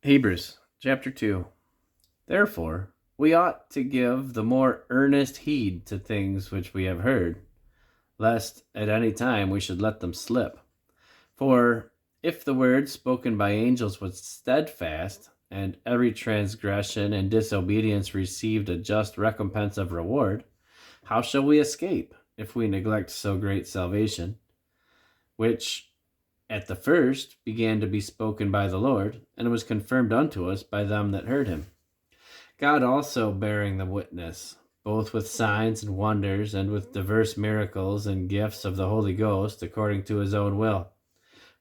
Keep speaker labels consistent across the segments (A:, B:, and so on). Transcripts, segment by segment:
A: Hebrews chapter 2. Therefore, we ought to give the more earnest heed to things which we have heard, lest at any time we should let them slip. For if the word spoken by angels was steadfast, and every transgression and disobedience received a just recompense of reward, how shall we escape if we neglect so great salvation, which at the first began to be spoken by the Lord, and was confirmed unto us by them that heard him? God also bearing the witness, both with signs and wonders, and with diverse miracles and gifts of the Holy Ghost, according to his own will.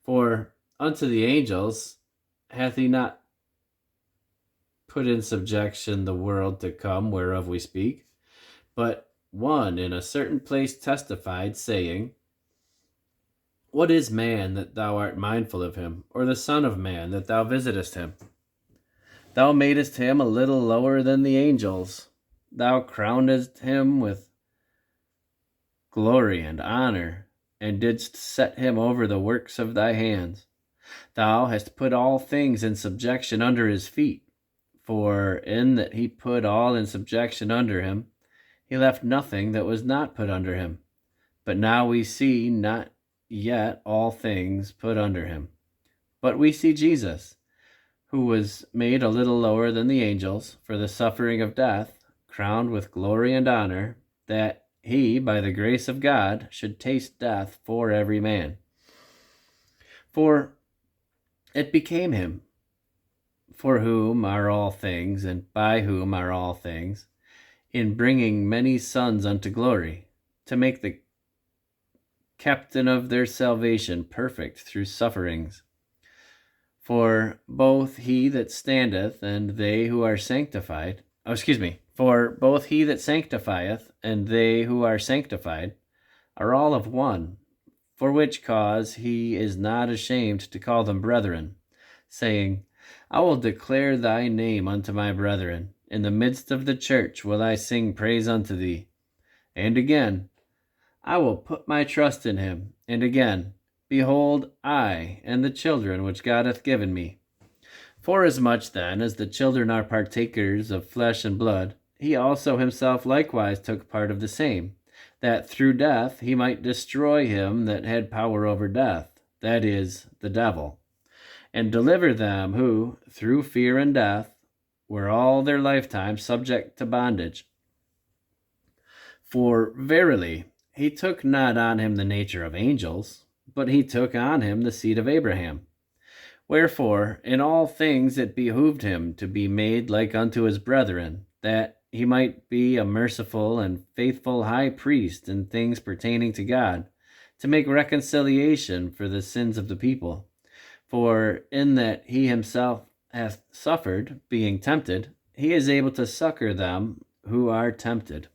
A: For unto the angels hath he not put in subjection the world to come whereof we speak, but one in a certain place testified, saying, What is man that thou art mindful of him, or the son of man that thou visitest him? Thou madest him a little lower than the angels. Thou crownedst him with glory and honor, and didst set him over the works of thy hands. Thou hast put all things in subjection under his feet. For in that he put all in subjection under him, he left nothing that was not put under him. But now we see not yet all things put under him. But we see Jesus, who was made a little lower than the angels for the suffering of death, crowned with glory and honor, that he, by the grace of God, should taste death for every man. For it became him, for whom are all things, and by whom are all things, in bringing many sons unto glory, to make the captain of their salvation perfect through sufferings. For both he that standeth and they who are sanctified, for both he that sanctifieth and they who are sanctified are all of one, for which cause he is not ashamed to call them brethren, saying, I will declare thy name unto my brethren. In the midst of the church will I sing praise unto thee. And again, I will put my trust in him. And again, behold, I and the children which God hath given me. Forasmuch then as the children are partakers of flesh and blood, he also himself likewise took part of the same, that through death he might destroy him that had power over death, that is, the devil, and deliver them who, through fear and death, were all their lifetime subject to bondage. For verily, he took not on him the nature of angels, but he took on him the seed of Abraham. Wherefore, in all things it behooved him to be made like unto his brethren, that he might be a merciful and faithful high priest in things pertaining to God, to make reconciliation for the sins of the people. For in that he himself hath suffered, being tempted, he is able to succor them who are tempted.